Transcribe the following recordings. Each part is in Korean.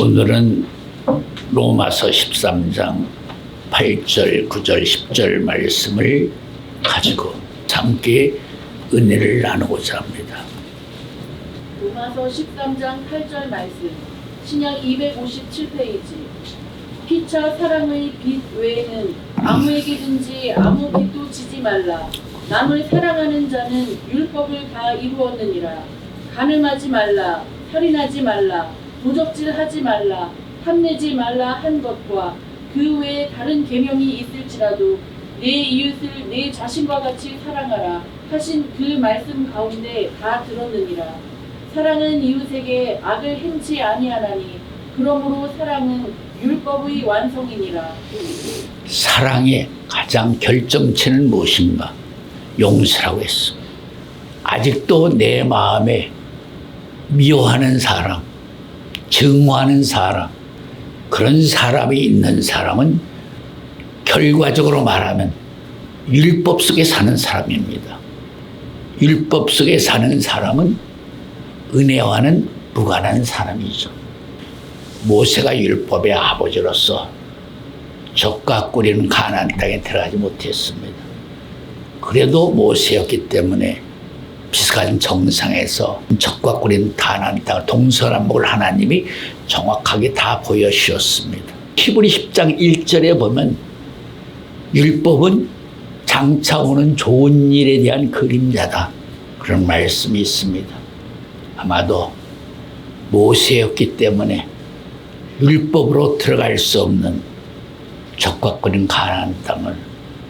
오늘은 로마서 13장 8절, 9절, 10절 말씀을 가지고 함께 은혜를 나누고자 합니다. 로마서 13장 8절 말씀, 신약 257페이지. 피차 사랑의 빚 외에는 아무에게든지 아무 빚도 지지 말라. 남을 사랑하는 자는 율법을 다 이루었느니라. 간음하지 말라, 살인하지 말라, 도적질하지 말라, 탐내지 말라 한 것과 그 외에 다른 계명이 있을지라도 내 이웃을 내 자신과 같이 사랑하라 하신 그 말씀 가운데 다 들었느니라. 사랑은 이웃에게 악을 행치 아니하나니 그러므로 사랑은 율법의 완성이니라. 사랑의 가장 결정체는 무엇인가? 용서라고 했습니다. 아직도 내 마음에 미워하는 사람, 증오하는 사람, 그런 사람이 있는 사람은 결과적으로 말하면 율법 속에 사는 사람입니다. 율법 속에 사는 사람은 은혜와는 무관한 사람이죠. 모세가 율법의 아버지로서 젖과 꿀이는 가나안 땅에 들어가지 못했습니다. 그래도 모세였기 때문에 비슷한 정상에서 젖과 꿀인 가나안 땅을 동서남북을 하나님이 정확하게 다 보여주셨습니다. 히브리 10장 1절에 보면 율법은 장차 오는 좋은 일에 대한 그림자다, 그런 말씀이 있습니다. 아마도 모세였기 때문에 율법으로 들어갈 수 없는 젖과 꿀인 가나안 땅을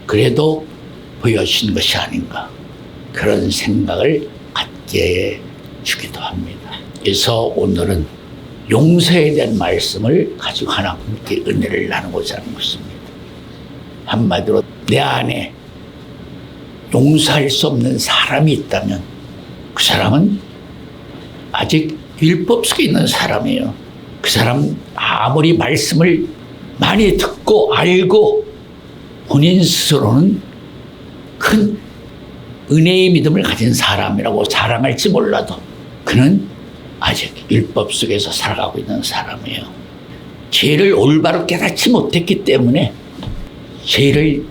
그래도 보여주신 것이 아닌가, 그런 생각을 갖게 주기도 합니다. 그래서 오늘은 용서에 대한 말씀을 가지고 하나님께 은혜를 나누고자 하는 것입니다. 한마디로 내 안에 용서할 수 없는 사람이 있다면 그 사람은 아직 율법 속에 있는 사람이에요. 그 사람 아무리 말씀을 많이 듣고 알고 본인 스스로는 큰 은혜의 믿음을 가진 사람이라고 자랑할지 몰라도 그는 아직 율법 속에서 살아가고 있는 사람이에요. 죄를 올바로 깨닫지 못했기 때문에 죄를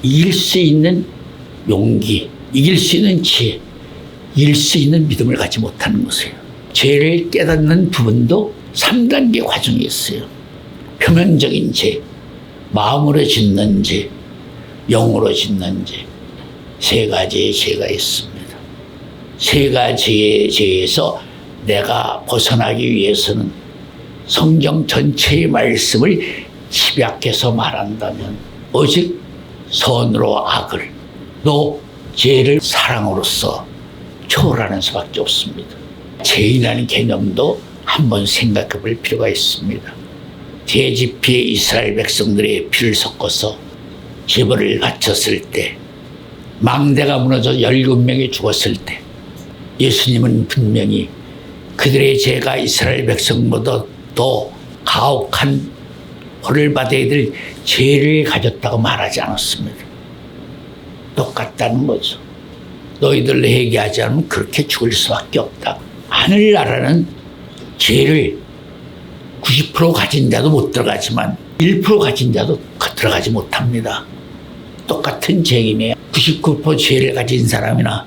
이길 수 있는 용기, 이길 수 있는 지혜, 이길 수 있는 믿음을 갖지 못하는 것이에요. 죄를 깨닫는 부분도 3단계 과정이 있어요. 표면적인 죄, 마음으로 짓는 죄, 영으로 짓는 죄, 세 가지의 죄가 있습니다. 세 가지의 죄에서 내가 벗어나기 위해서는 성경 전체의 말씀을 집약해서 말한다면 오직 선으로 악을, 또 죄를 사랑으로서 초월하는 수밖에 없습니다. 죄인이라는 개념도 한번 생각해 볼 필요가 있습니다. 대지피에 이스라엘 백성들의 피를 섞어서 제물을 바쳤을 때, 망대가 무너져 17명이 죽었을 때 예수님은 분명히 그들의 죄가 이스라엘 백성보다 더 가혹한 벌을 받아야 될 죄를 가졌다고 말하지 않았습니다. 똑같다는 거죠. 너희들 회개하지 않으면 그렇게 죽을 수밖에 없다. 하늘나라는 죄를 90% 가진 자도 못 들어가지만 1% 가진 자도 들어가지 못합니다. 똑같은 죄임이에요. 99% 죄를 가진 사람이나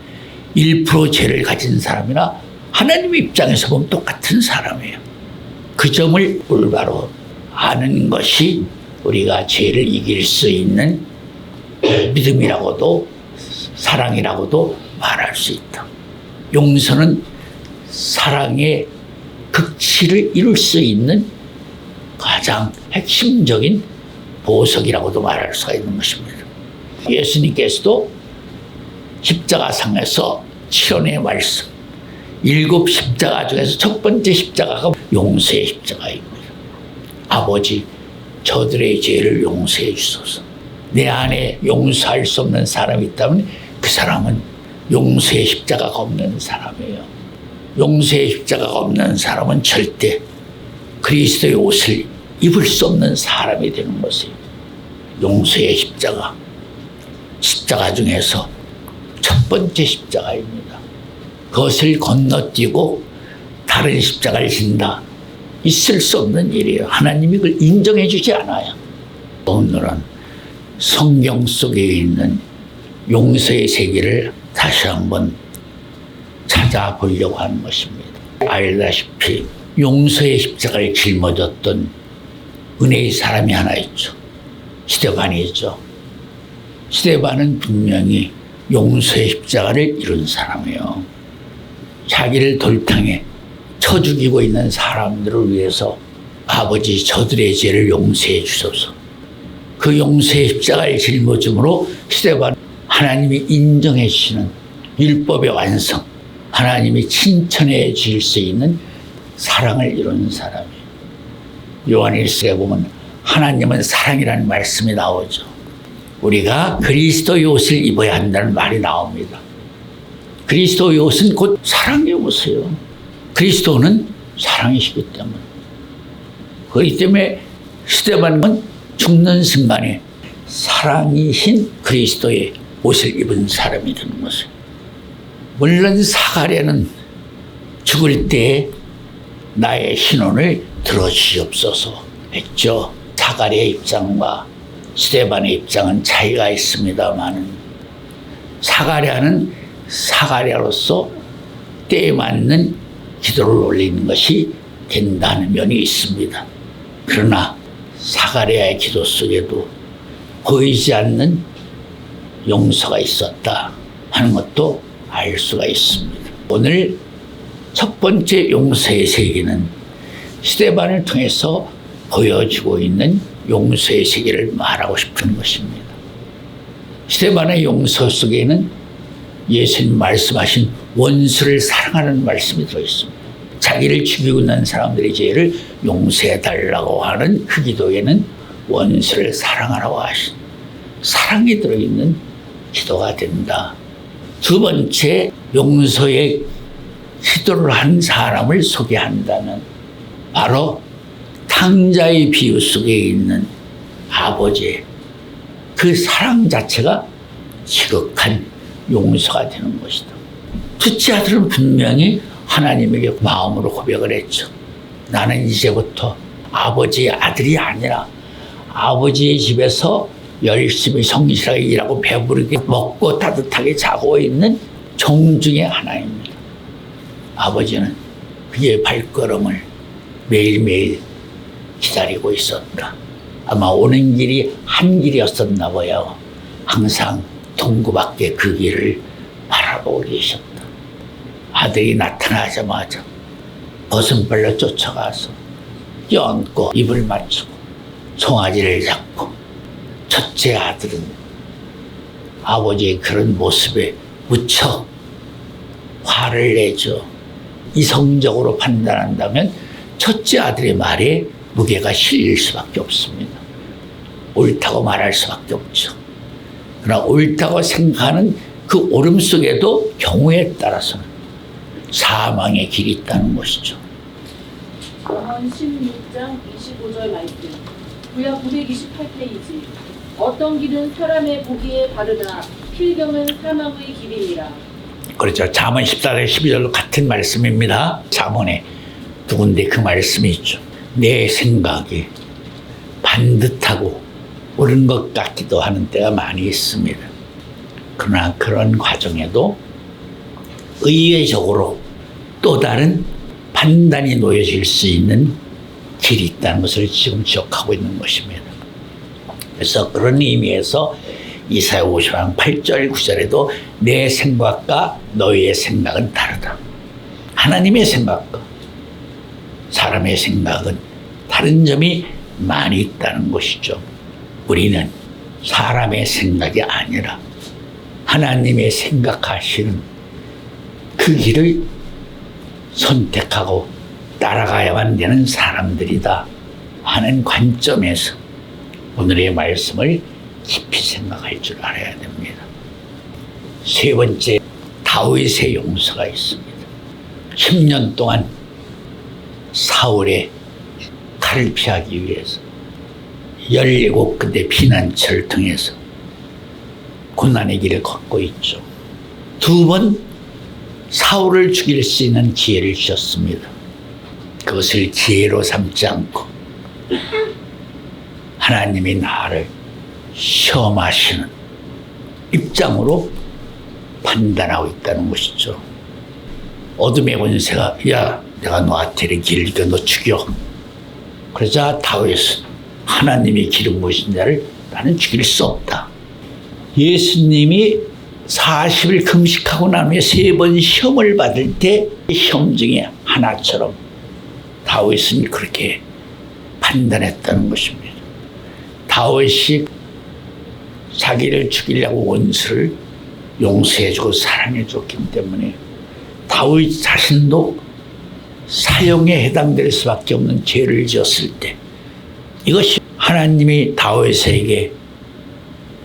1% 죄를 가진 사람이나 하나님 입장에서 보면 똑같은 사람이에요. 그 점을 올바로 아는 것이 우리가 죄를 이길 수 있는 믿음이라고도 사랑이라고도 말할 수 있다. 용서는 사랑의 극치를 이룰 수 있는 가장 핵심적인 보석이라고도 말할 수가 있는 것입니다. 예수님께서도 십자가상에서 7원의 말씀, 7 십자가 중에서 첫 번째 십자가가 용서의 십자가입니다. 아버지, 저들의 죄를 용서해 주소서. 내 안에 용서할 수 없는 사람이 있다면 그 사람은 용서의 십자가가 없는 사람이에요. 용서의 십자가가 없는 사람은 절대 그리스도의 옷을 입을 수 없는 사람이 되는 것이에요. 용서의 십자가, 십자가 중에서 첫 번째 십자가입니다. 그것을 건너뛰고 다른 십자가를 진다. 있을 수 없는 일이에요. 하나님이 그걸 인정해 주지 않아요. 오늘은 성경 속에 있는 용서의 세계를 다시 한번 찾아보려고 하는 것입니다. 알다시피 용서의 십자가를 짊어졌던 은혜의 사람이 하나 있죠. 스데반이죠. 스데반은 분명히 용서의 십자가를 이룬 사람이에요. 자기를 돌탕에 쳐 죽이고 있는 사람들을 위해서 아버지 저들의 죄를 용서해 주소서. 그 용서의 십자가를 짊어짐으로 스데반 하나님이 인정해 주시는 율법의 완성, 하나님이 칭찬해 주실 수 있는 사랑을 이룬 사람이에요. 요한일서에 보면 하나님은 사랑이라는 말씀이 나오죠. 우리가 그리스도의 옷을 입어야 한다는 말이 나옵니다. 그리스도의 옷은 곧 사랑의 옷이에요. 그리스도는 사랑이시기 때문에. 그렇기 때문에 스데반은 죽는 순간에 사랑이신 그리스도의 옷을 입은 사람이 되는 것이에요. 물론 사가랴는 죽을 때 나의 신원을 들어주시옵소서 했죠. 사가랴의 입장과 스데반의 입장은 차이가 있습니다만 사가랴는 사가랴로서 때에 맞는 기도를 올리는 것이 된다는 면이 있습니다. 그러나 사가랴의 기도 속에도 보이지 않는 용서가 있었다 하는 것도 알 수가 있습니다. 오늘 첫 번째 용서의 세계는 스데반을 통해서 보여주고 있는 용서의 세계를 말하고 싶은 것입니다. 스데반의 용서 속에는 예수님 말씀하신 원수를 사랑하는 말씀이 들어있습니다. 자기를 죽이고 있는 사람들의 죄를 용서해달라고 하는 그 기도에는 원수를 사랑하라고 하신 사랑이 들어있는 기도가 된다. 두 번째, 용서의 기도를 한 사람을 소개한다면 바로 탕자의 비유 속에 있는 아버지의 그 사랑 자체가 지극한 용서가 되는 것이다. 둘째 아들은 분명히 하나님에게 마음으로 고백을 했죠. 나는 이제부터 아버지의 아들이 아니라 아버지의 집에서 열심히 성실하게 일하고 배부르게 먹고 따뜻하게 자고 있는 종 중에 하나입니다. 아버지는 그의 발걸음을 매일매일 기다리고 있었다. 아마 오는 길이 한 길이었었나 봐요. 항상 동구밖에 그 길을 바라보고 계셨다. 아들이 나타나자마자 벗은발로 쫓아가서 껴안고 입을 맞추고 송아지를 잡고 첫째 아들은 아버지의 그런 모습에 무척 화를 내죠. 이성적으로 판단한다면 첫째 아들의 말에 무게가 실릴 수밖에 없습니다. 옳다고 말할 수밖에 없죠. 그러나 옳다고 생각하는 그 옳음 속에도 경우에 따라서는 사망의 길이 있다는 것이죠. 요한 16장 25절 말씀. 구약 928페이지. 어떤 길은 사람의 보기에 바르다. 필경은 사망의 길이니라. 그렇죠. 잠언 14장 12절로 같은 말씀입니다. 잠언에 두 군데 그 말씀이 있죠. 내 생각이 반듯하고 옳은 것 같기도 하는 때가 많이 있습니다. 그러나 그런 과정에도 의외적으로 또 다른 판단이 놓여질 수 있는 길이 있다는 것을 지금 기억하고 있는 것입니다. 그래서 그런 의미에서 이사야 50장 8절 9절에도 내 생각과 너희의 생각은 다르다. 하나님의 생각과 사람의 생각은 다른 점이 많이 있다는 것이죠. 우리는 사람의 생각이 아니라 하나님의 생각하시는 그 길을 선택하고 따라가야만 되는 사람들이다 하는 관점에서 오늘의 말씀을 깊이 생각할 줄 알아야 됩니다. 세 번째, 다윗의 용서가 있습니다. 10년 동안 사울의 칼을 피하기 위해서 17군데 피난처를 통해서 고난의 길을 걷고 있죠. 두 번 사울을 죽일 수 있는 기회를 주셨습니다. 그것을 지혜로 삼지 않고 하나님이 나를 시험하시는 입장으로 판단하고 있다는 것이죠. 어둠의 권세가 야 내가 너한테 길게 너 죽여. 그러자 다윗은 하나님이 기름 부으신 자를 나는 죽일 수 없다. 예수님이 40일 금식하고 나면 3번 시험을 받을 때 시험 중에 하나처럼 다윗은 그렇게 판단했다는 것입니다. 다윗이 자기를 죽이려고 원수를 용서해주고 사랑해줬기 때문에 다윗 자신도 사형에 해당될 수밖에 없는 죄를 지었을 때 이것이 하나님이 다윗에게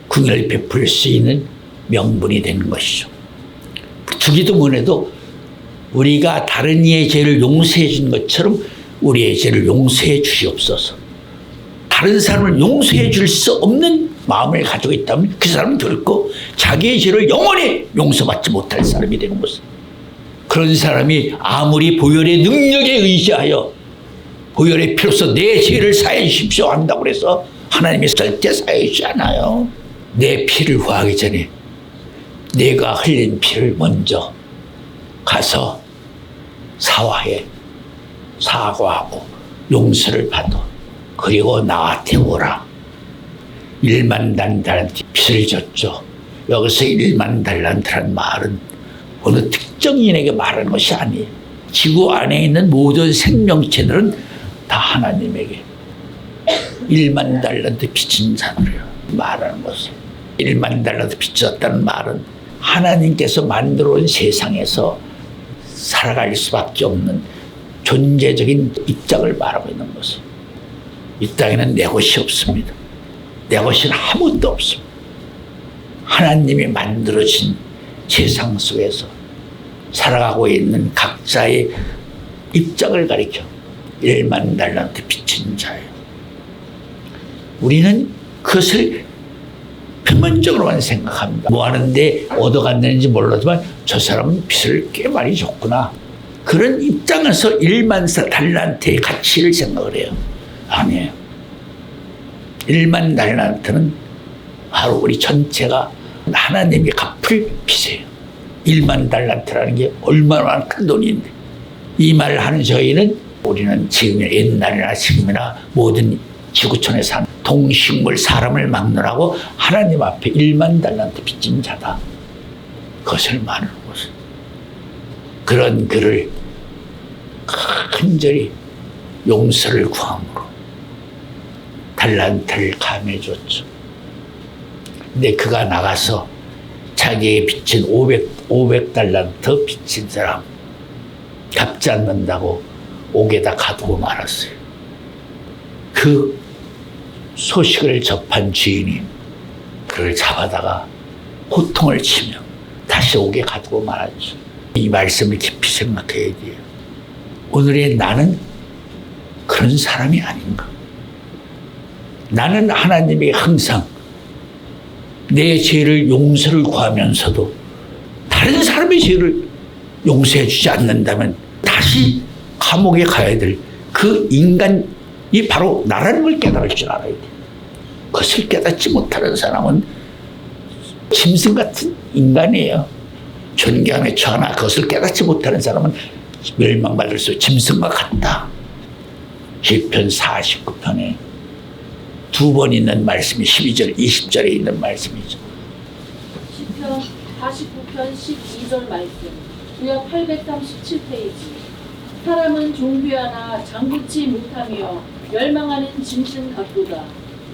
궁을 베풀 수 있는 명분이 되는 것이죠. 주기도 문에도 우리가 다른 이의 죄를 용서해 준 것처럼 우리의 죄를 용서해 주시옵소서. 다른 사람을 용서해 줄 수 없는 마음을 가지고 있다면 그 사람은 결코 자기의 죄를 영원히 용서받지 못할 사람이 되는 것입니다. 그런 사람이 아무리 보혈의 능력에 의지하여 보혈의 피로써 내 죄를 사해 주십시오 한다고 해서 하나님이 절대 사해 주지 않아요. 내 피를 구하기 전에 내가 흘린 피를 먼저 가서 사화해 사과하고 용서를 받아 그리고 나한테 오라. 1만 달란트 빚을 졌죠. 여기서 1만 달란트란 말은 어느 특정인에게 말하는 것이 아니에요. 지구 안에 있는 모든 생명체들은 다 하나님에게 1만 달란트 빚진 자들이에요. 말하는 것은 1만 달란트 빚졌다는 말은 하나님께서 만들어 온 세상에서 살아갈 수밖에 없는 존재적인 입장을 말하고 있는 것은 이 땅에는 내 것이 없습니다. 내 것은 아무것도 없습니다. 하나님이 만들어진 세상 속에서 살아가고 있는 각자의 입장을 가리켜 1만 달란트 빚진 자예요. 우리는 그것을 표면적으로만 생각합니다. 뭐 하는데 얻어갔는지 몰라지만 저 사람은 빚을 꽤 많이 줬구나. 그런 입장에서 1만 달란트의 가치를 생각을 해요. 아니에요. 1만 달란트는 바로 우리 전체가 하나님이 갚을 빚이에요. 1만 달란트라는 게 얼마나 큰 돈인데 이 말을 하는 저희는 우리는 지금 옛날이나 지금이나 모든 지구촌에 사는 동식물 사람을 막느라고 하나님 앞에 1만 달란트 빚진 자다. 그것을 말하는 것은 그런 그를 간절히 용서를 구함으로 달란트를 감해줬죠. 근데 그가 나가서 자기의 빚진 500달란트 빚진 사람 갚지 않는다고 옥에다 가두고 말았어요. 그 소식을 접한 주인이 그를 잡아다가 호통을 치며 다시 옥에 가두고 말았죠. 이 말씀을 깊이 생각해야 돼요. 오늘의 나는 그런 사람이 아닌가? 나는 하나님이 항상 내 죄를 용서를 구하면서도 다른 사람의 죄를 용서해 주지 않는다면 다시 감옥에 가야 될 그 인간이 바로 나라는 걸 깨달을 줄 알아야 돼. 그것을 깨닫지 못하는 사람은 짐승 같은 인간이에요. 존경에 처하나 그것을 깨닫지 못하는 사람은 멸망받을 수 짐승과 같다. 시편 49편에 2번 있는 말씀이 12절, 20절에 있는 말씀이죠. 시편 49편 12절 말씀, 구역 837페이지. 사람은 종교하나 장구치 못하며 멸망하는 짐승 같도다.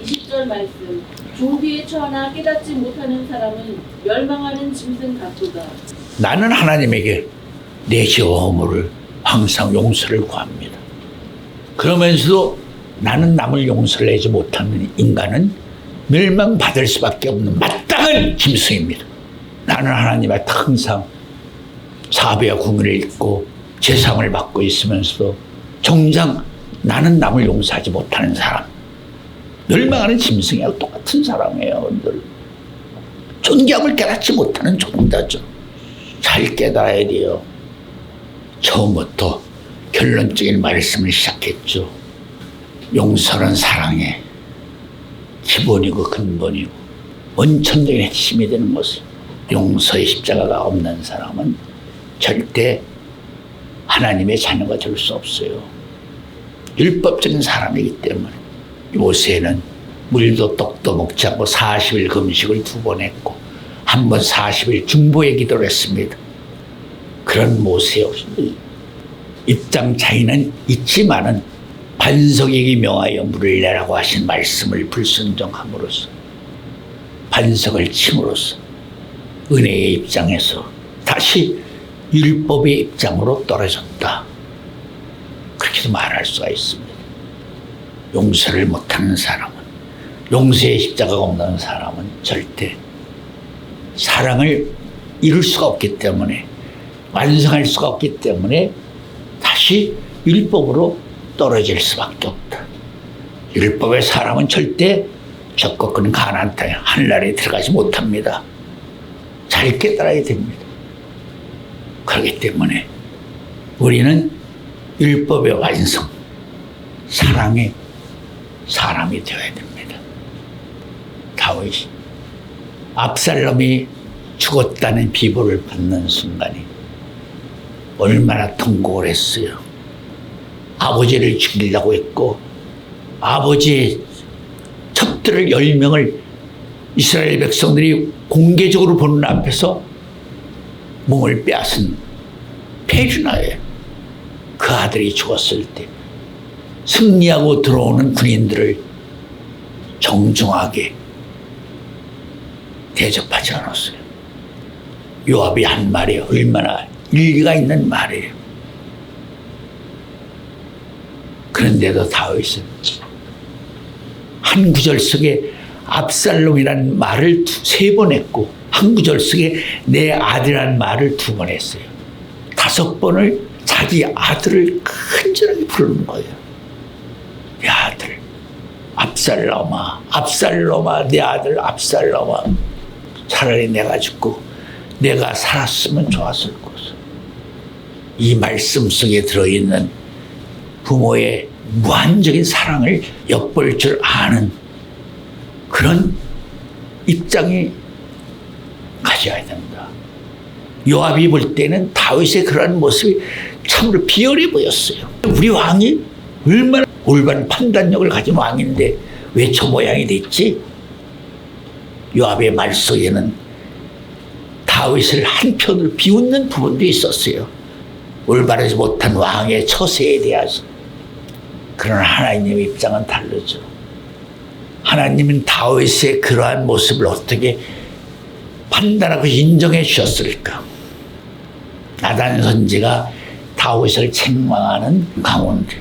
20절 말씀, 종비에 처하나 깨닫지 못하는 사람은 멸망하는 짐승 같도다. 나는 하나님에게 내 죄와 허물을 항상 용서를 구합니다. 그러면서도 나는 남을 용서를 하지 못하는 인간은 멸망받을 수밖에 없는 마땅한 짐승입니다. 나는 하나님한테 항상 사배와 궁을 읽고 제상을 받고 있으면서도 정작 나는 남을 용서하지 못하는 사람, 멸망하는 짐승이랑 똑같은 사람이에요. 늘 존경을 깨닫지 못하는 존재죠. 잘 깨달아야 돼요. 처음부터 결론적인 말씀을 시작했죠. 용서는 사랑의 기본이고 근본이고 원천적인 핵심이 되는 것을, 용서의 십자가가 없는 사람은 절대 하나님의 자녀가 될 수 없어요. 율법적인 사람이기 때문에. 모세는 물도 떡도 먹지 않고 40일 금식을 2번 했고 한 번 40일 중보의 기도를 했습니다. 그런 모세의 입장 차이는 있지만은 반석에게 명하여 물을 내라고 하신 말씀을 불순종함으로써, 반석을 침으로써 은혜의 입장에서 다시 율법의 입장으로 떨어졌다. 그렇게도 말할 수가 있습니다. 용서를 못하는 사람은, 용서의 십자가가 없는 사람은 절대 사랑을 이룰 수가 없기 때문에, 완성할 수가 없기 때문에 다시 율법으로 떨어질 수밖에 없다. 율법의 사람은 절대 저 꺾은 가나안 땅에 하늘나라에 들어가지 못합니다. 잘 깨달아야 됩니다. 그렇기 때문에 우리는 율법의 완성, 사랑의 사람이 되어야 됩니다. 다윗이 압살롬이 죽었다는 비보를 받는 순간에 얼마나 통곡을 했어요. 아버지를 죽이려고 했고 아버지의 첩들을 10명을 이스라엘 백성들이 공개적으로 보는 앞에서 몸을 빼앗은 페르나의 그 아들이 죽었을 때 승리하고 들어오는 군인들을 정중하게 대접하지 않았어요. 요압이 한 말이 얼마나 일리가 있는 말이에요. 그런데도 다윗은 한 구절 속에 압살롬이라는 말을 3번 했고 한 구절 속에 내 아들이라는 말을 2번 했어요. 5번을 자기 아들을 간절하게 부르는 거예요. 내 아들 압살롬아, 압살롬아, 내 아들 압살롬아. 차라리 내가 죽고 내가 살았으면 좋았을 것을. 이 말씀 속에 들어있는 부모의 무한적인 사랑을 엿볼 줄 아는 그런 입장이 가져야 된다. 요압이 볼 때는 다윗의 그러한 모습이 참으로 비열해 보였어요. 우리 왕이 얼마나 올바른 판단력을 가진 왕인데 왜 저 모양이 됐지? 요압의 말 속에는 다윗을 한편으로 비웃는 부분도 있었어요. 올바르지 못한 왕의 처세에 대해서. 그러나 하나님의 입장은 다르죠. 하나님은 다윗의 그러한 모습을 어떻게 판단하고 인정해 주셨을까? 나단 선지가 다윗을 책망하는 가운데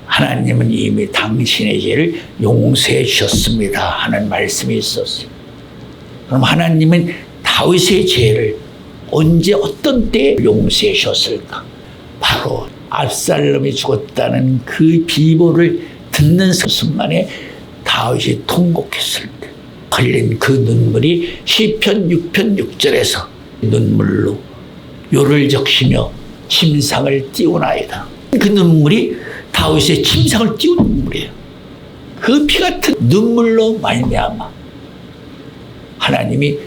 하나님은 이미 당신의 죄를 용서해 주셨습니다 하는 말씀이 있었어요. 그럼 하나님은 다윗의 죄를 언제 어떤 때에 용서해 주셨을까? 바로 압살롬이 죽었다는 그 비보를 듣는 순간에 다윗이 통곡했을 때 흘린 그 눈물이 시편 6편 6절에서 눈물로 요를 적시며 침상을 띄우나이다. 그 눈물이 다윗의 침상을 띄운 눈물이에요. 그 피 같은 눈물로 말미암아 하나님이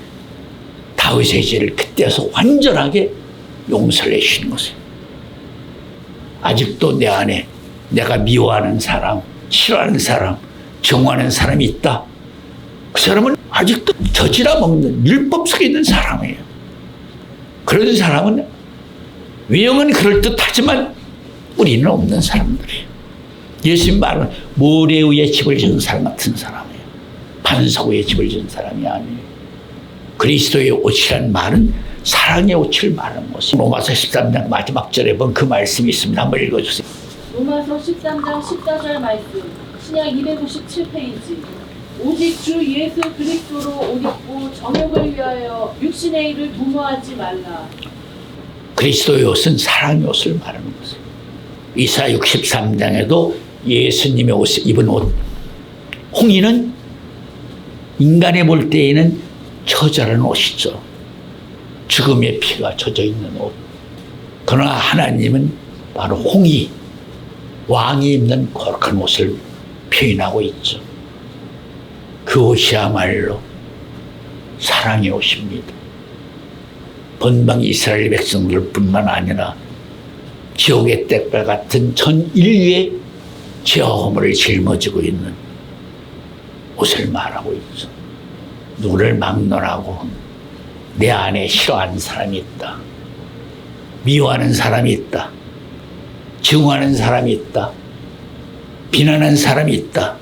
다윗의 죄를 그때서 완전하게 용서를 해주시는 것이에요. 아직도 내 안에 내가 미워하는 사람, 싫어하는 사람, 정하는 사람이 있다. 그 사람은 아직도 저지라 먹는 율법 속에 있는 사람이에요. 그런 사람은 외형은 그럴듯하지만 우리는 없는 사람들이에요. 예수님 말은 모래 위에 집을 지은 사람 같은 사람이에요. 반석 위에 집을 지은 사람이 아니에요. 그리스도의 옷이란 말은 사랑의 옷을 말하는 것이에요. 로마서 13장 마지막 절에 본 그 말씀이 있습니다. 한번 읽어주세요. 로마서 13장 14절 말씀, 신약 257페이지. 오직 주 예수 그리스도로 옷 입고 정욕을 위하여 육신의 일을 도모하지 말라. 그리스도의 옷은 사랑의 옷을 말하는 것이에요. 이사야 63장에도 예수님의 옷, 입은 옷, 홍이는 인간에 볼 때에는 처절한 옷이죠. 죽음의 피가 젖어 있는 옷. 그러나 하나님은 바로 홍이, 왕이 입는 거룩한 옷을 표현하고 있죠. 그 옷이야말로 사랑의 옷입니다. 본방 이스라엘 백성들뿐만 아니라 지옥의 떼발 같은 전 인류의 죄와 허물을 짊어지고 있는 옷을 말하고 있죠. 누구를 막론하고 내 안에 싫어하는 사람이 있다. 미워하는 사람이 있다. 증오하는 사람이 있다. 비난하는 사람이 있다.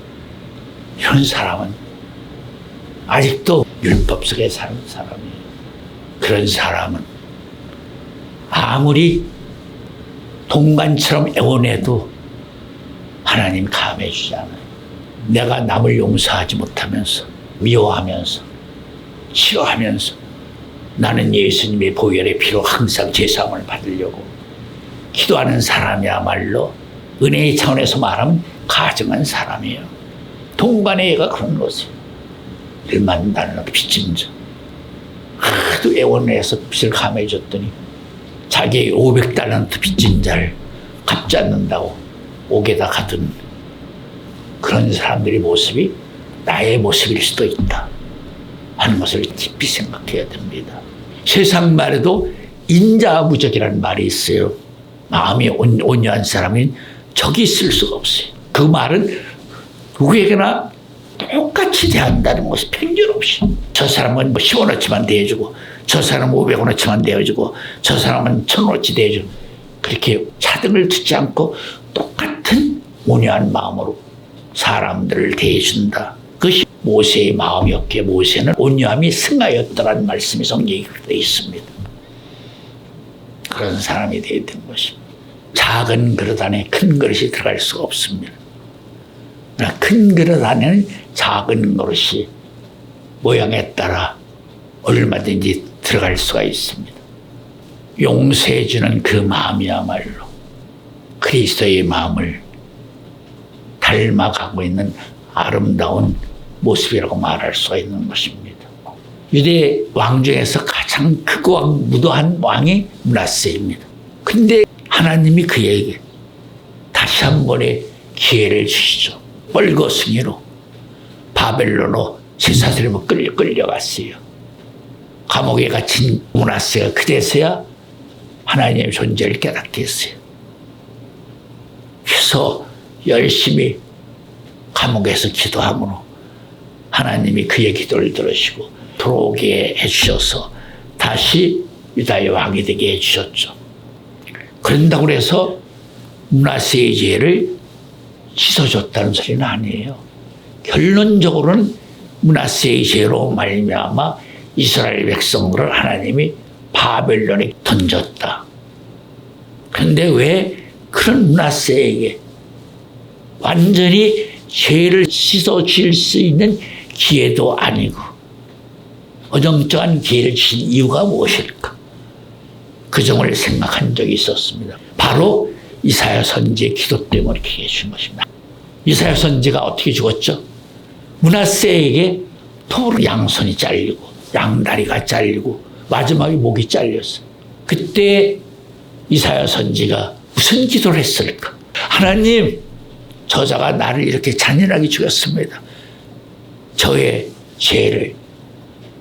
이런 사람은 아직도 율법 속에 사는 사람이에요. 그런 사람은 아무리 동반처럼 애원해도 하나님 감해 주지 않아요. 내가 남을 용서하지 못하면서 미워하면서 싫어하면서 나는 예수님의 보혈의 피로 항상 제사함을 받으려고 기도하는 사람이야말로 은혜의 차원에서 말하면 가증한 사람이에요. 동반의 애가 그런 것이에요. 1만 달러 빚진 자. 하도 애원해서 빚을 감해 줬더니 자기 500달러트 빚진 자를 갚지 않는다고 옥에다 가둔 그런 사람들의 모습이 나의 모습일 수도 있다 하는 것을 깊이 생각해야 됩니다. 세상 말에도 인자무적이라는 말이 있어요. 마음이 온유한 사람은 적이 있을 수가 없어요. 그 말은 누구에게나 똑같이 대한다는 것이 편견 없이. 저 사람은 10원어치만 대해주고 저 사람은 500원어치만 대해주고 저 사람은 1000원어치 대해주고 그렇게 차등을 두지 않고 똑같은 온유한 마음으로 사람들을 대해준다. 그것이 모세의 마음이었기에 모세는 온유함이 승하였더라는 말씀이 성경에 되어 있습니다. 그런 사람이 되어야 되는 것입니다. 작은 그릇 안에 큰 그릇이 들어갈 수가 없습니다. 큰 그릇 안에는 작은 그릇이 모양에 따라 얼마든지 들어갈 수가 있습니다. 용서해주는 그 마음이야말로 그리스도의 마음을 닮아가고 있는 아름다운 모습이라고 말할 수가 있는 것입니다. 유대 왕 중에서 가장 크고 무도한 왕이 므낫세입니다. 근데 하나님이 그에게 다시 한 번의 기회를 주시죠. 뻘거숭이로 바벨론으로 제사드리고 끌려갔어요. 감옥에 갇힌 므낫세가 그제서야 하나님의 존재를 깨닫게 했어요. 그래서 열심히 감옥에서 기도함으로 하나님이 그의 기도를 들으시고 들어오게 해주셔서 다시 유다의 왕이 되게 해주셨죠. 그런다고 해서 므낫세의 죄를 씻어줬다는 소리는 아니에요. 결론적으로는 므낫세의 죄로 말미암아 이스라엘 백성들을 하나님이 바벨론에 던졌다. 그런데 왜 그런 므낫세에게 완전히 죄를 씻어줄 수 있는 기회도 아니고 어정쩡한 기회를 주신 이유가 무엇일까? 그 점을 생각한 적이 있었습니다. 바로 이사야 선지의 기도 때문에 그렇게 해준 것입니다. 이사야 선지가 어떻게 죽었죠? 므낫세에게 토로 양손이 잘리고 양다리가 잘리고 마지막에 목이 잘렸어요. 그때 이사야 선지가 무슨 기도를 했을까? 하나님, 저자가 나를 이렇게 잔인하게 죽였습니다. 저의 죄를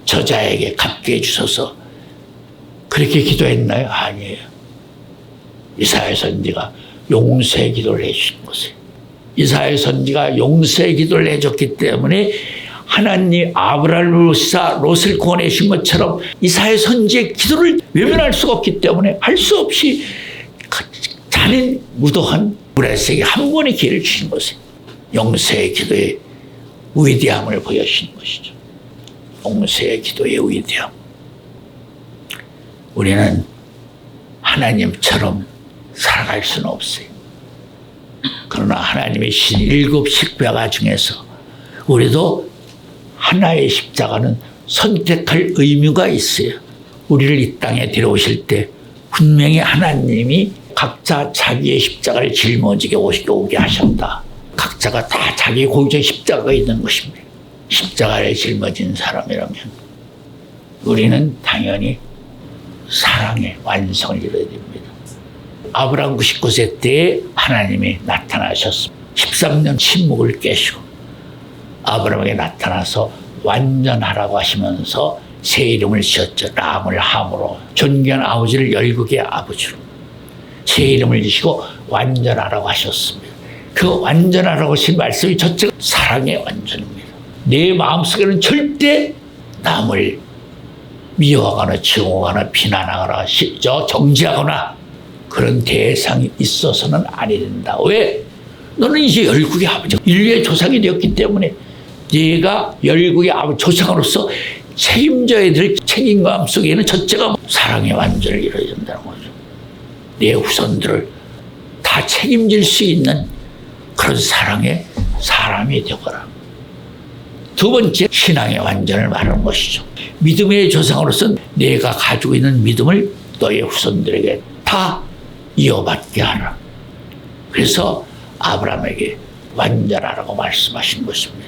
저자에게 갚게 해주셔서 그렇게 기도했나요? 아니에요. 이사야 선지가 용서의 기도를 해주신 것이에요. 이사야 선지가 용서의 기도를 해줬기 때문에 하나님 아브라함을 사 롯을 구원해 주신 것처럼 이사야 선지의 기도를 외면할 수가 없기 때문에 할 수 없이 잔인 무도한 므낫세에게 한 번의 기회를 주신 것이에요. 용서의 기도의 위대함을 보여주신 것이죠. 용서의 기도의 위대함. 우리는 하나님처럼 살아갈 수는 없어요. 그러나 하나님의 신 7 십자가 중에서 우리도 하나의 십자가는 선택할 의무가 있어요. 우리를 이 땅에 데려오실 때 분명히 하나님이 각자 자기의 십자가를 짊어지게 오게 하셨다. 각자가 다 자기 고유적 십자가가 있는 것입니다. 십자가를 짊어진 사람이라면 우리는 당연히 사랑의 완성을 이뤄야 됩니다. 아브라함 99세 때에 하나님이 나타나셨습니다. 13년 침묵을 깨시고 아브라함에게 나타나서 완전하라고 하시면서 새 이름을 지었죠. 람을 함으로 존귀한 아버지를 열국의 아버지로 새 이름을 지시고 완전하라고 하셨습니다. 그 완전하라고 하신 말씀이 첫째가 사랑의 완전입니다. 내 마음속에는 절대 남을 미워하거나 증오하거나 비난하거나 정지하거나 그런 대상이 있어서는 아니 된다. 왜? 너는 이제 열국의 아버지, 인류의 조상이 되었기 때문에 네가 열국의 아버지 조상으로서 책임져야 될 책임감 속에는 첫째가 사랑의 완전을 이루어야 된다는 거죠. 내 후손들을 다 책임질 수 있는 그런 사랑의 사람이 되거라. 두 번째, 신앙의 완전을 말하는 것이죠. 믿음의 조상으로서 내가 가지고 있는 믿음을 너의 후손들에게 다 이어받게 하라. 그래서 아브라함에게 완전하라고 말씀하신 것입니다.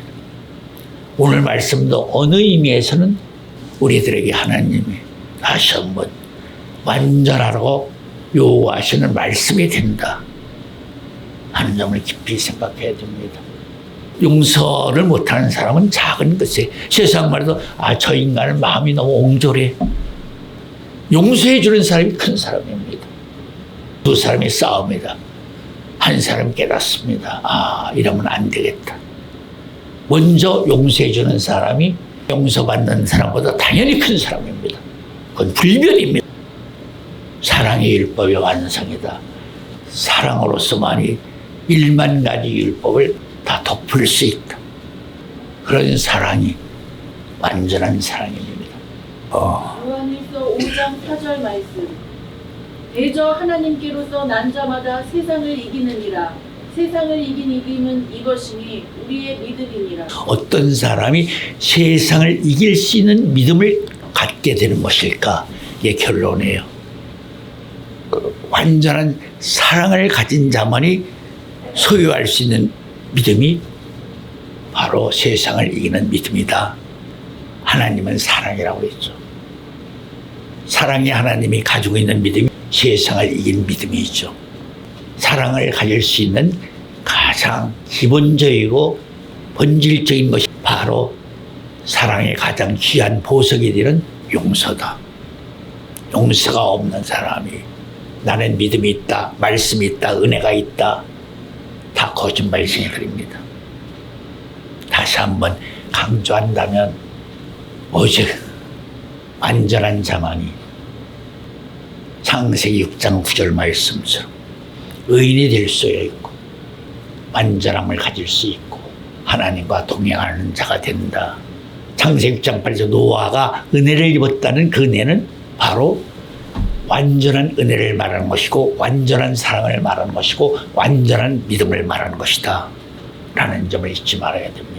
오늘 말씀도 어느 의미에서는 우리들에게 하나님이 다시 한번 완전하라고 요구하시는 말씀이 된다 하는 점을 깊이 생각해야 됩니다. 용서를 못하는 사람은 작은 것에 세상 말해도 저 인간은 마음이 너무 옹졸해. 용서해 주는 사람이 큰 사람입니다. 두 사람이 싸웁니다. 한 사람 깨닫습니다. 이러면 안 되겠다. 먼저 용서해 주는 사람이 용서받는 사람보다 당연히 큰 사람입니다. 그건 불변입니다. 사랑의 율법의 완성이다. 사랑으로서만이 1만 가지 율법을 다 덮을 수 있다. 그런 사랑이 완전한 사랑입니다. 요한일서 5장 4절 말씀. 대저 하나님께로서 난 자마다 세상을 이기느니라. 세상을 이긴 이김은 이것이니 우리의 믿음이니라. 어떤 사람이 세상을 이길 수 있는 믿음을 갖게 되는 것일까? 이게 결론이에요. 완전한 사랑을 가진 자만이 소유할 수 있는 믿음이 바로 세상을 이기는 믿음이다. 하나님은 사랑이라고 했죠. 사랑이 하나님이 가지고 있는 믿음이 세상을 이긴 믿음이죠. 사랑을 가질 수 있는 가장 기본적이고 본질적인 것이 바로 사랑의 가장 귀한 보석이 되는 용서다. 용서가 없는 사람이 나는 믿음이 있다, 말씀이 있다, 은혜가 있다, 다 거짓말쟁이들입니다. 다시 한번 강조한다면 오직 완전한 자만이 창세기 6장 9절 말씀처럼 의인이 될 수 있고 완전함을 가질 수 있고 하나님과 동행하는 자가 된다. 창세기 6장 8절 노아가 은혜를 입었다는 그 은혜는 바로 완전한 은혜를 말하는 것이고 완전한 사랑을 말하는 것이고 완전한 믿음을 말하는 것이다 라는 점을 잊지 말아야 됩니다.